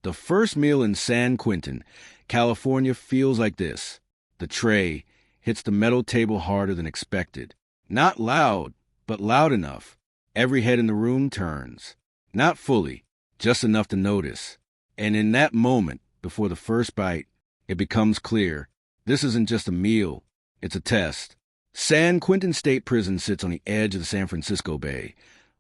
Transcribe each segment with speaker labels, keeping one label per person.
Speaker 1: The first meal in San Quentin, California feels like this. The tray hits the metal table harder than expected. Not loud, but loud enough. Every head in the room turns. Not fully, just enough to notice. And in that moment, before the first bite, it becomes clear. This isn't just a meal, it's a test. San Quentin State Prison sits on the edge of the San Francisco Bay,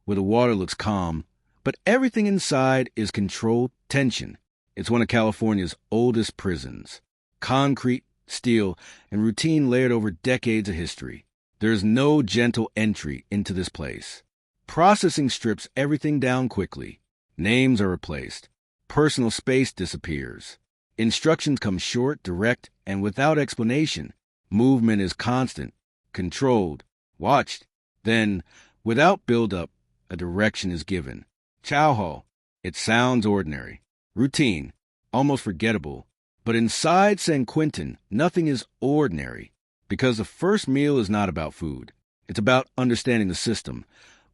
Speaker 1: where the water looks calm, but everything inside is controlled tension. It's one of California's oldest prisons. Concrete, steel, and routine layered over decades of history. There's no gentle entry into this place. Processing strips everything down quickly. Names are replaced. Personal space disappears. Instructions come short, direct, and without explanation. Movement is constant, controlled, watched. Then, without build-up, a direction is given. Chow hall. It sounds ordinary. Routine. Almost forgettable. But inside San Quentin, nothing is ordinary. Because the first meal is not about food. It's about understanding the system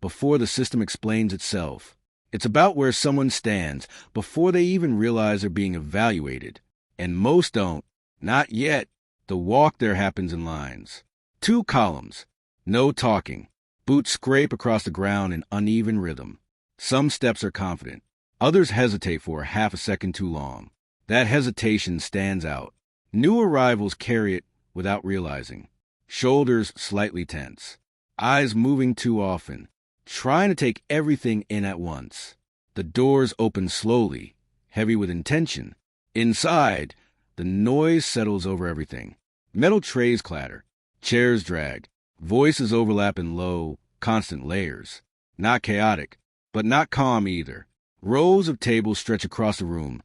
Speaker 1: before the system explains itself. It's about where someone stands before they even realize they're being evaluated. And most don't. Not yet. The walk there happens in lines. 2 columns. No talking. Boots scrape across the ground in uneven rhythm. Some steps are confident. Others hesitate for half a second too long. That hesitation stands out. New arrivals carry it without realizing. Shoulders slightly tense. Eyes moving too often. Trying to take everything in at once. The doors open slowly, heavy with intention. Inside, the noise settles over everything. Metal trays clatter. Chairs drag. Voices overlap in low, constant layers. Not chaotic, but not calm either. Rows of tables stretch across the room,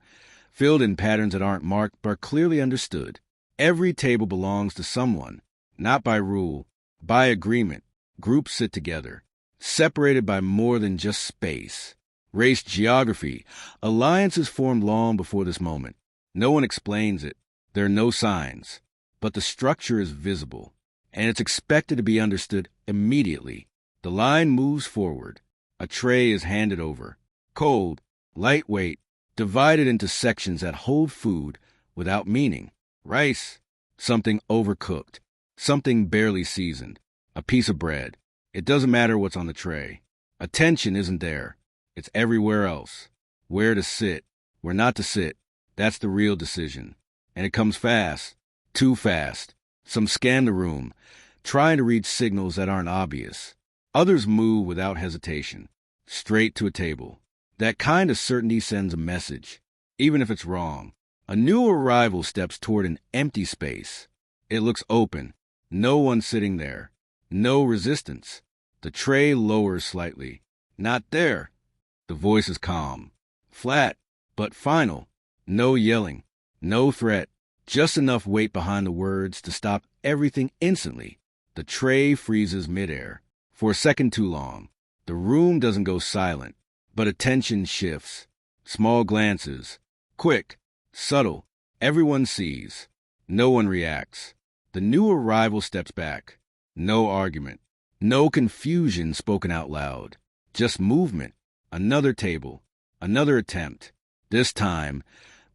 Speaker 1: filled in patterns that aren't marked but clearly understood. Every table belongs to someone, not by rule, by agreement. Groups sit together, separated by more than just space. Race, geography, alliances formed long before this moment. No one explains it. There are no signs. But the structure is visible, and it's expected to be understood immediately. The line moves forward. A tray is handed over. Cold, lightweight, divided into sections that hold food without meaning. Rice, something overcooked, something barely seasoned, a piece of bread. It doesn't matter what's on the tray. Attention isn't there. It's everywhere else. Where to sit, where not to sit, that's the real decision. And it comes fast, too fast. Some scan the room, trying to read signals that aren't obvious. Others move without hesitation, straight to a table. That kind of certainty sends a message, even if it's wrong. A new arrival steps toward an empty space. It looks open. No one sitting there. No resistance. The tray lowers slightly. Not there. The voice is calm. Flat, but final. No yelling. No threat. Just enough weight behind the words to stop everything instantly. The tray freezes midair. For a second too long. The room doesn't go silent, but attention shifts. Small glances. Quick. Subtle. Everyone sees. No one reacts. The new arrival steps back. No argument. No confusion spoken out loud. Just movement. Another table. Another attempt. This time,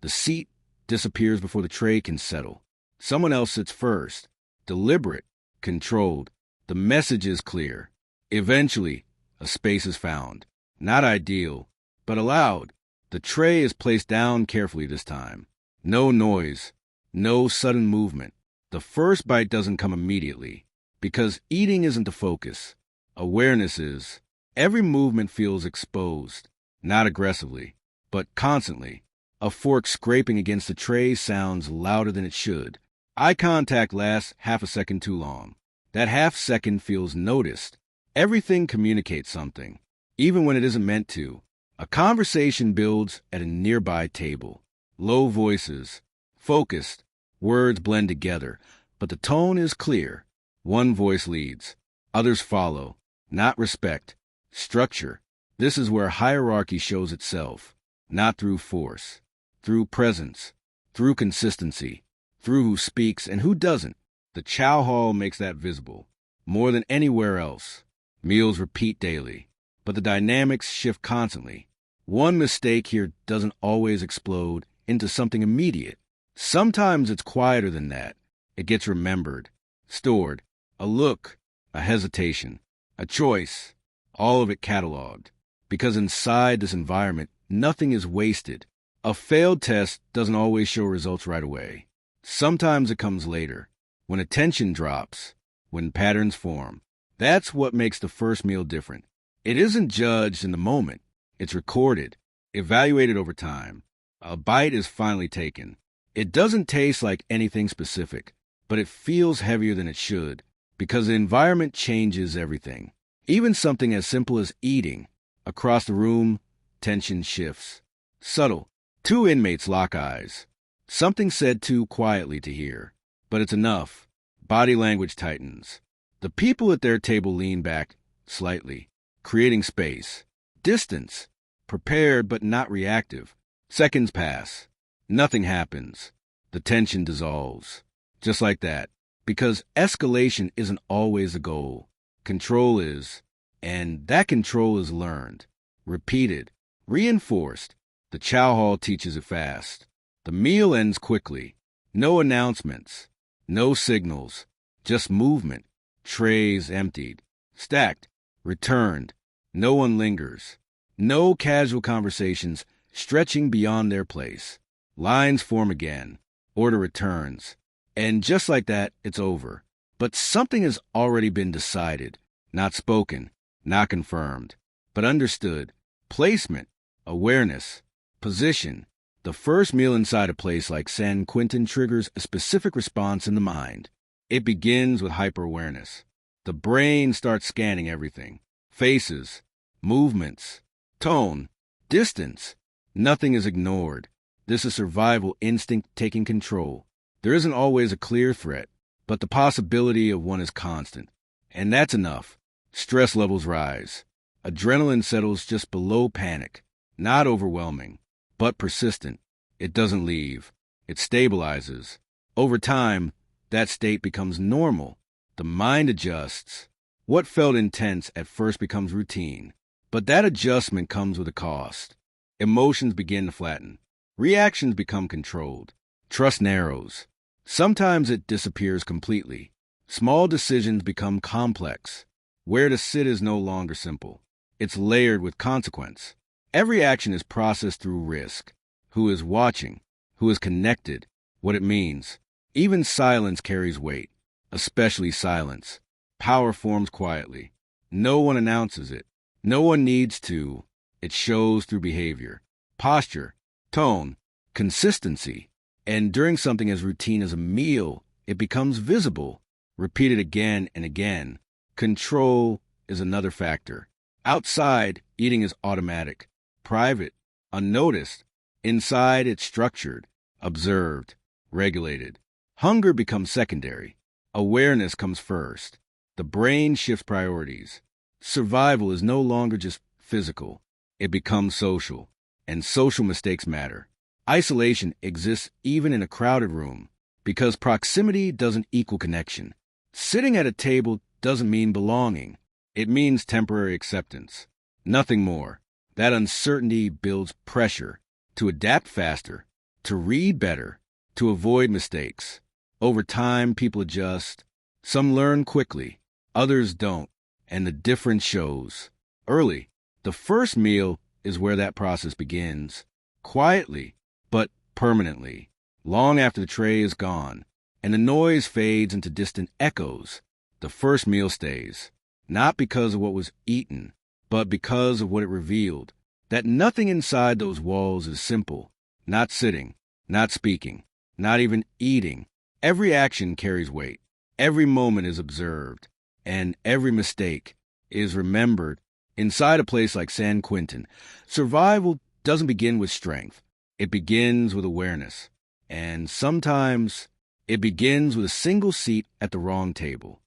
Speaker 1: the seat disappears before the tray can settle. Someone else sits first. Deliberate. Controlled. The message is clear. Eventually, a space is found. Not ideal, but allowed. The tray is placed down carefully this time. No noise. No sudden movement. The first bite doesn't come immediately, because eating isn't the focus. Awareness is. Every movement feels exposed, not aggressively, but constantly. A fork scraping against the tray sounds louder than it should. Eye contact lasts half a second too long. That half second feels noticed. Everything communicates something, even when it isn't meant to. A conversation builds at a nearby table. Low voices, focused, words blend together, but the tone is clear. One voice leads, others follow. Not respect, structure. This is where hierarchy shows itself, not through force, through presence, through consistency, through who speaks and who doesn't. The chow hall makes that visible, more than anywhere else. Meals repeat daily, but the dynamics shift constantly. One mistake here doesn't always explode into something immediate. Sometimes it's quieter than that. It gets remembered, stored, a look, a hesitation, a choice, all of it cataloged. Because inside this environment, nothing is wasted. A failed test doesn't always show results right away. Sometimes it comes later, when attention drops, when patterns form. That's what makes the first meal different. It isn't judged in the moment. It's recorded, evaluated over time. A bite is finally taken. It doesn't taste like anything specific, but it feels heavier than it should, because the environment changes everything. Even something as simple as eating. Across the room, tension shifts. Subtle. Two inmates lock eyes. Something said too quietly to hear, but it's enough. Body language tightens. The people at their table lean back slightly, creating space. Distance. Prepared but not reactive. Seconds pass. Nothing happens. The tension dissolves. Just like that. Because escalation isn't always the goal. Control is. And that control is learned, repeated, reinforced. The chow hall teaches it fast. The meal ends quickly. No announcements. No signals. Just movement. Trays emptied. Stacked. Returned. No one lingers. No casual conversations stretching beyond their place. Lines form again. Order returns. And just like that, it's over. But something has already been decided. Not spoken. Not confirmed. But understood. Placement. Awareness. Position. The first meal inside a place like San Quentin triggers a specific response in the mind. It begins with hyper-awareness. The brain starts scanning everything. Faces. Movements. Tone. Distance. Nothing is ignored. This is survival instinct taking control. There isn't always a clear threat, but the possibility of one is constant. And that's enough. Stress levels rise. Adrenaline settles just below panic. Not overwhelming, but persistent. It doesn't leave. It stabilizes. Over time, that state becomes normal. The mind adjusts. What felt intense at first becomes routine. But that adjustment comes with a cost. Emotions begin to flatten. Reactions become controlled. Trust narrows. Sometimes it disappears completely. Small decisions become complex. Where to sit is no longer simple. It's layered with consequence. Every action is processed through risk. Who is watching? Who is connected? What it means. Even silence carries weight, especially silence. Power forms quietly. No one announces it. No one needs to. It shows through behavior, posture, tone, consistency. And during something as routine as a meal, it becomes visible, repeated again and again. Control is another factor. Outside, eating is automatic, private, unnoticed. Inside, it's structured, observed, regulated. Hunger becomes secondary. Awareness comes first. The brain shifts priorities. Survival is no longer just physical. It becomes social. And social mistakes matter. Isolation exists even in a crowded room because proximity doesn't equal connection. Sitting at a table doesn't mean belonging. It means temporary acceptance. Nothing more. That uncertainty builds pressure to adapt faster, to read better, to avoid mistakes. Over time, people adjust. Some learn quickly, others don't, and the difference shows. Early, the first meal is where that process begins. Quietly, but permanently. Long after the tray is gone, and the noise fades into distant echoes, the first meal stays. Not because of what was eaten, but because of what it revealed. That nothing inside those walls is simple. Not sitting, not speaking, not even eating. Every action carries weight. Every moment is observed. And every mistake is remembered. Inside a place like San Quentin, survival doesn't begin with strength. It begins with awareness. And sometimes it begins with a single seat at the wrong table.